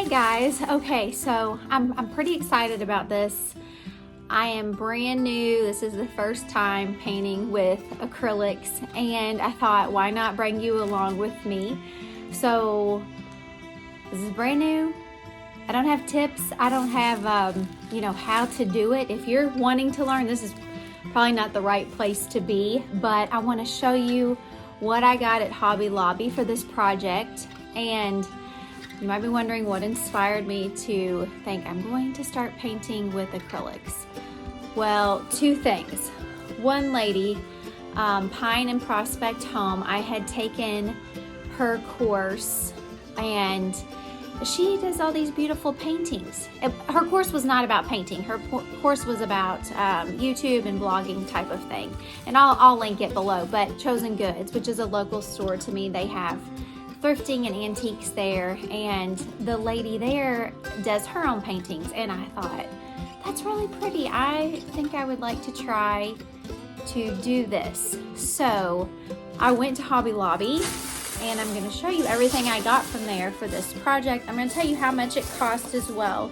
Hi guys. Okay, so I'm pretty excited about this. I am brand new. This is the first time painting with acrylics, and I thought, why not bring you along with me? So this is brand new. I don't have tips. I don't have how to do it. If you're wanting to learn, this is probably not the right place to be, but I want to show you what I got at Hobby Lobby for this project. And you might be wondering what inspired me to think I'm going to start painting with acrylics. Well, two things. One lady, Pine and Prospect Home, I had taken her course, and she does all these beautiful paintings. Her course was not about painting. Her course was about YouTube and blogging type of thing. And I'll link it below. But Chosen Goods, which is a local store to me, they have thrifting and antiques there. And the lady there does her own paintings. And I thought, that's really pretty. I think I would like to try to do this. So I went to Hobby Lobby, and I'm going to show you everything I got from there for this project. I'm going to tell you how much it cost as well.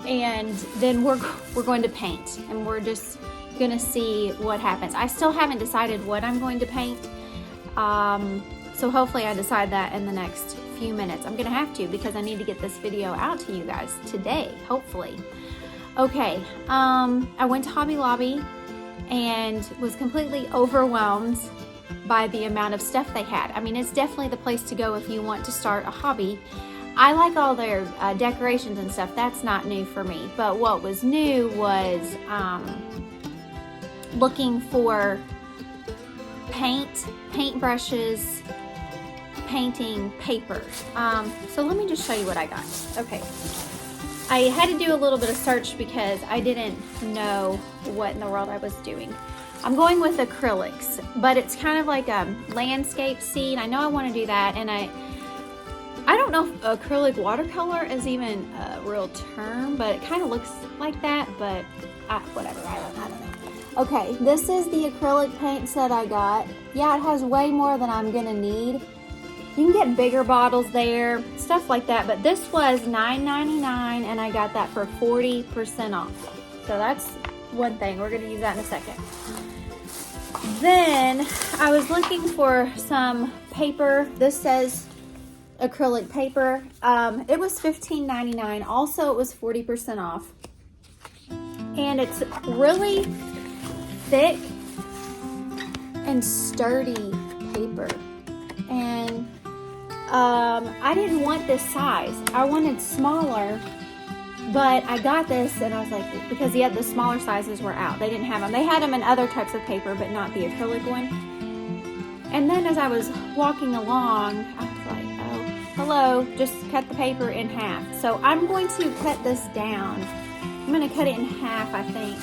And then we're going to paint, and we're just going to see what happens. I still haven't decided what I'm going to paint. So hopefully I decide that in the next few minutes. I'm going to have to, because I need to get this video out to you guys today, hopefully. Okay, I went to Hobby Lobby and was completely overwhelmed by the amount of stuff they had. I mean, it's definitely the place to go if you want to start a hobby. I like all their decorations and stuff. That's not new for me. But what was new was looking for paint brushes, painting paper. So let me just show you what I got. Okay. I had to do a little bit of search because I didn't know what in the world I was doing. I'm going with acrylics, but it's kind of like a landscape scene. I know I want to do that, and I don't know if acrylic watercolor is even a real term, but it kind of looks like that, but whatever, I don't know. Okay, this is the acrylic paints that I got. Yeah, it has way more than I'm gonna need. You can get bigger bottles there, stuff like that, but this was $9.99, and I got that for 40% off. So that's one thing. We're gonna use that in a second. Then I was looking for some paper. This says acrylic paper. It was $15.99. Also, it was 40% off. And it's really thick and sturdy paper. And I didn't want this size. I wanted smaller, but I got this, and I was like, because the smaller sizes were out. They didn't have them. They had them in other types of paper, but not the acrylic one. And then as I was walking along, I was like, oh, hello, just cut the paper in half. So I'm going to cut this down. I'm going to cut it in half, I think.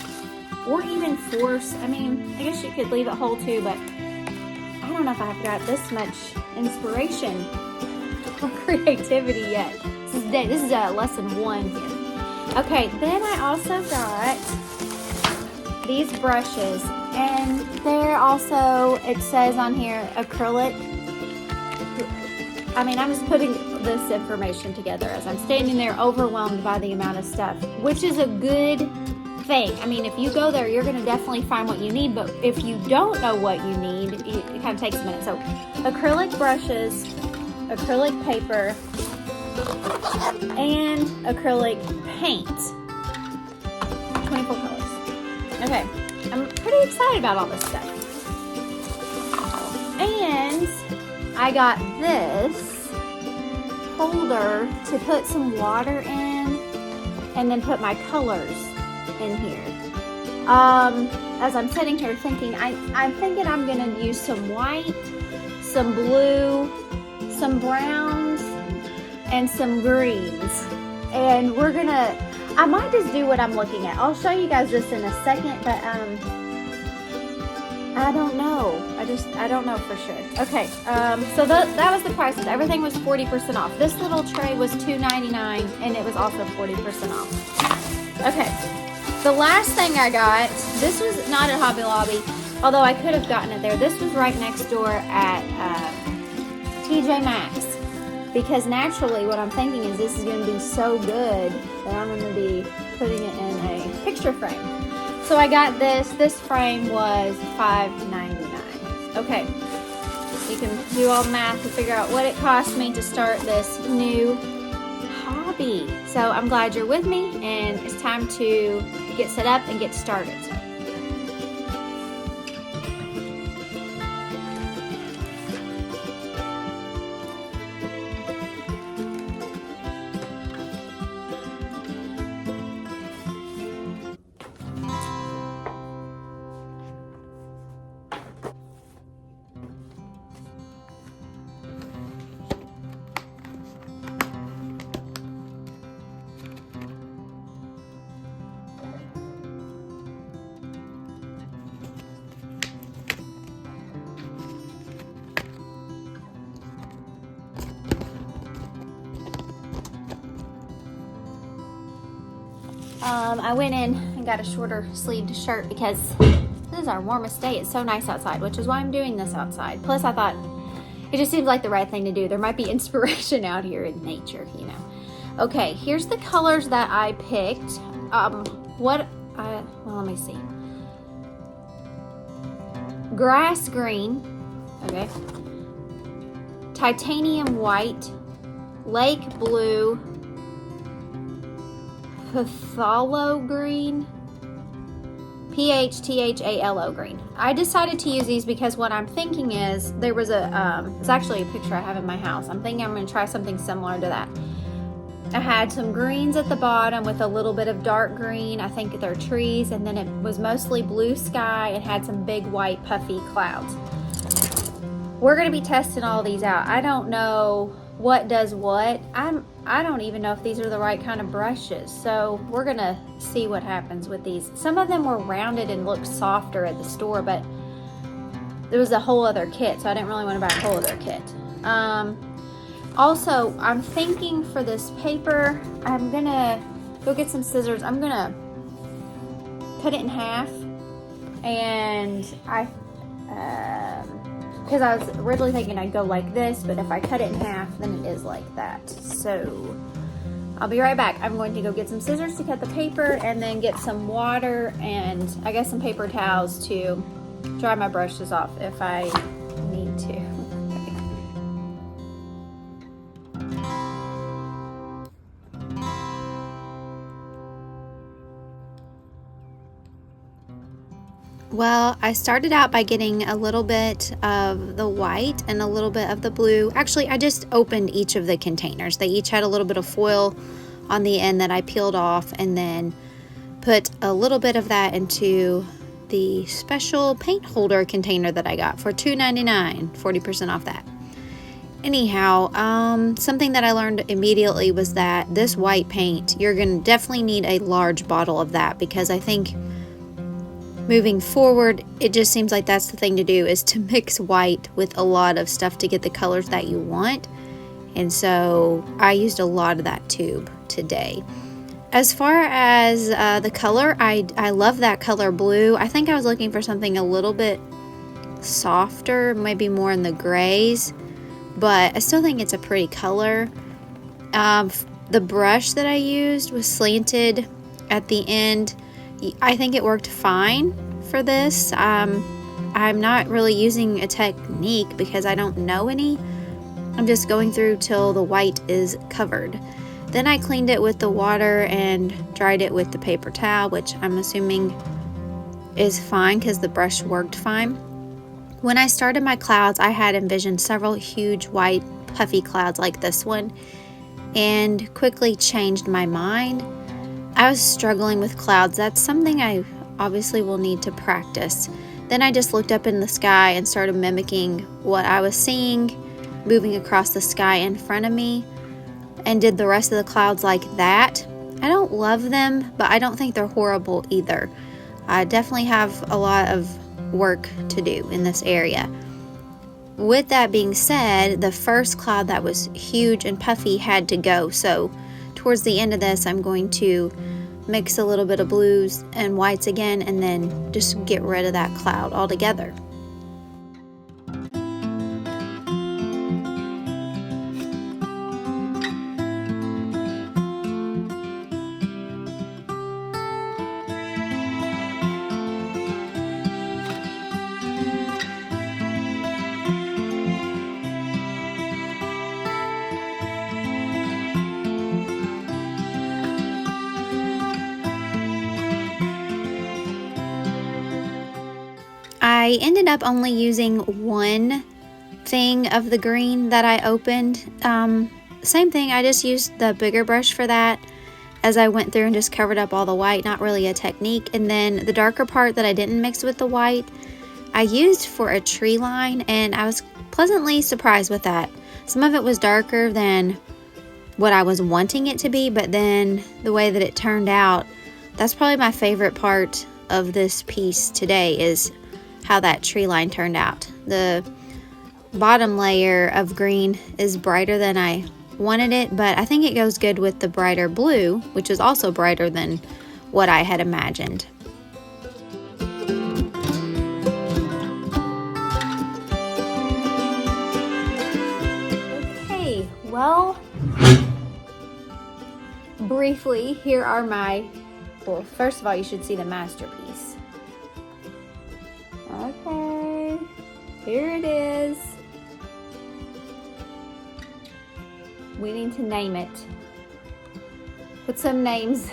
Or even force. I mean, I guess you could leave it whole too, but I don't know if I've got this much inspiration or creativity yet. This is lesson 1 here. Okay, then I also got these brushes, and they're also, it says on here, acrylic. I mean, I'm just putting this information together as I'm standing there overwhelmed by the amount of stuff, which is a good thing. I mean, if you go there, you're going to definitely find what you need, but if you don't know what you need, it kind of takes a minute. So, acrylic brushes, acrylic paper, and acrylic paint. 24 colors. Okay, I'm pretty excited about all this stuff. And I got this holder to put some water in, and then put my colors in here. As I'm sitting here thinking, I'm thinking I'm gonna use some white, some blue, some browns, and some greens. And I might just do what I'm looking at. I'll show you guys this in a second, but I don't know. I don't know for sure. Okay, so that was the prices. Everything was 40% off. This little tray was $2.99, and it was also 40% off. Okay, the last thing I got, this was not at Hobby Lobby, although I could have gotten it there. This was right next door at TJ Maxx. because naturally what I'm thinking is this is going to be so good that I'm going to be putting it in a picture frame. So I got this. This frame was $5.99. Okay, you can do all the math to figure out what it cost me to start this new hobby. So I'm glad you're with me, and it's time to get set up and get started. I went in and got a shorter sleeved shirt because this is our warmest day. It's so nice outside, which is why I'm doing this outside. Plus I thought it just seems like the right thing to do. There might be inspiration out here in nature, you know. Okay, here's the colors that I picked. Well, let me see. Grass green, okay. Titanium white, lake blue, Phthalo green, PHTHALO green. I decided to use these because what I'm thinking is there was it's actually a picture I have in my house. I'm thinking I'm going to try something similar to that. I had some greens at the bottom with a little bit of dark green. I think they're trees, and then it was mostly blue sky and had some big white puffy clouds. We're going to be testing all these out. I don't know what does what. I don't even know if these are the right kind of brushes, so we're gonna see what happens with these. Some of them were rounded and looked softer at the store, but there was a whole other kit, so I didn't really want to buy a whole other kit. Also, I'm thinking for this paper, I'm gonna go get some scissors. I'm gonna cut it in half, and because I was originally thinking I'd go like this, but if I cut it in half, then it is like that. So I'll be right back. I'm going to go get some scissors to cut the paper, and then get some water and I guess some paper towels to dry my brushes off if I need to. Well, I started out by getting a little bit of the white and a little bit of the blue. Actually, I just opened each of the containers. They each had a little bit of foil on the end that I peeled off, and then put a little bit of that into the special paint holder container that I got for $2.99, 40% off that. Anyhow, something that I learned immediately was that this white paint, you're going to definitely need a large bottle of that, because I think moving forward, it just seems like that's the thing to do, is to mix white with a lot of stuff to get the colors that you want. And so I used a lot of that tube today. As far as the color, I love that color blue. I think I was looking for something a little bit softer, maybe more in the grays, but I still think it's a pretty color. The brush that I used was slanted at the end. I think it worked fine for this. I'm not really using a technique because I don't know any. I'm just going through till the white is covered. Then I cleaned it with the water and dried it with the paper towel, which I'm assuming is fine because the brush worked fine. When I started my clouds, I had envisioned several huge white puffy clouds like this one, and quickly changed my mind. I was struggling with clouds. That's something I obviously will need to practice. Then I just looked up in the sky and started mimicking what I was seeing moving across the sky in front of me, and did the rest of the clouds like that. I don't love them, but I don't think they're horrible either. I definitely have a lot of work to do in this area. With that being said, the first cloud that was huge and puffy had to go, so towards the end of this, I'm going to mix a little bit of blues and whites again, and then just get rid of that cloud altogether. I ended up only using one thing of the green that I opened. Same thing, I just used the bigger brush for that as I went through and just covered up all the white, not really a technique. And then the darker part that I didn't mix with the white, I used for a tree line, and I was pleasantly surprised with that. Some of it was darker than what I was wanting it to be, but then the way that it turned out, that's probably my favorite part of this piece today, is how that tree line turned out. The bottom layer of green is brighter than I wanted it, but I think it goes good with the brighter blue, which is also brighter than what I had imagined. Okay, well, briefly, here are my, well, first of all, you should see the masterpiece. Okay, here it is. We need to name it. Put some names,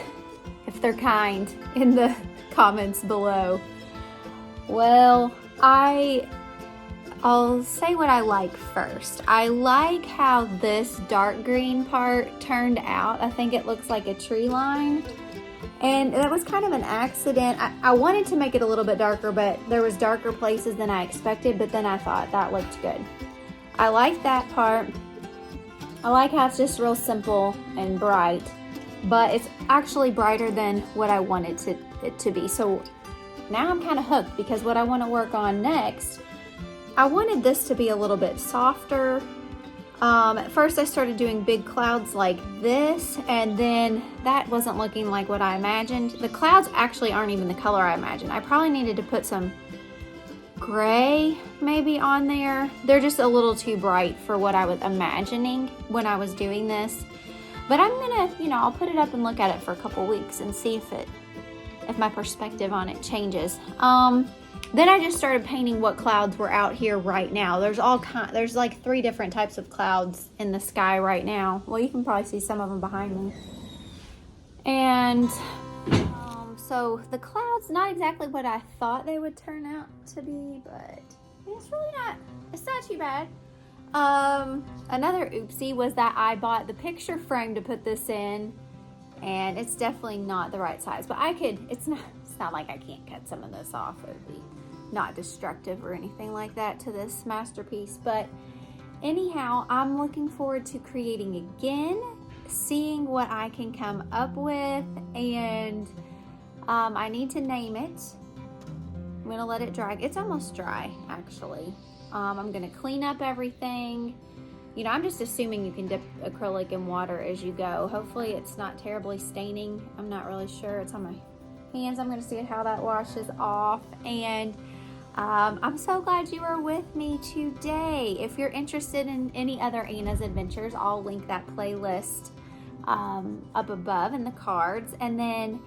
if they're kind, in the comments below. Well, I'll say what I like first. I like how this dark green part turned out. I think it looks like a tree line. And that was kind of an accident. I wanted to make it a little bit darker, but there was darker places than I expected, but then I thought that looked good. I like that part. I like how it's just real simple and bright, but it's actually brighter than what I wanted it to be. So now I'm kind of hooked, because what I want to work on next, I wanted this to be a little bit softer. At first I started doing big clouds like this, and then that wasn't looking like what I imagined. The clouds actually aren't even the color I imagined. I probably needed to put some gray maybe on there. They're just a little too bright for what I was imagining when I was doing this. But I'm gonna, I'll put it up and look at it for a couple weeks and see if my perspective on it changes. Then I just started painting what clouds were out here right now. There's like 3 different types of clouds in the sky right now. Well, you can probably see some of them behind me. And so the clouds, not exactly what I thought they would turn out to be, but it's not too bad. Another oopsie was that I bought the picture frame to put this in, and it's definitely not the right size, but it's not like I can't cut some of this off. It would be not destructive or anything like that to this masterpiece. But anyhow, I'm looking forward to creating again, seeing what I can come up with, and I need to name it. I'm gonna let it dry. It's almost dry, actually. I'm gonna clean up everything. I'm just assuming you can dip acrylic in water as you go. Hopefully it's not terribly staining. I'm not really sure. It's on my hands. I'm gonna see how that washes off. And I'm so glad you are with me today. If you're interested in any other Anna's Adventures, I'll link that playlist up above in the cards. And then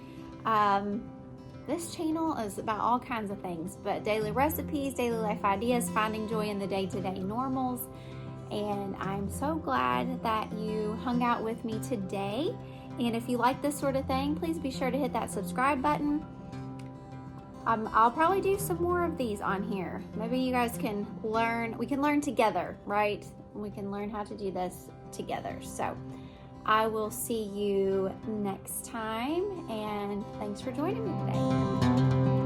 this channel is about all kinds of things, but daily recipes, daily life ideas, finding joy in the day-to-day normals. And I'm so glad that you hung out with me today. And if you like this sort of thing, please be sure to hit that subscribe button. I'll probably do some more of these on here. Maybe you guys can learn. We can learn together, right? We can learn how to do this together. So I will see you next time, and thanks for joining me today.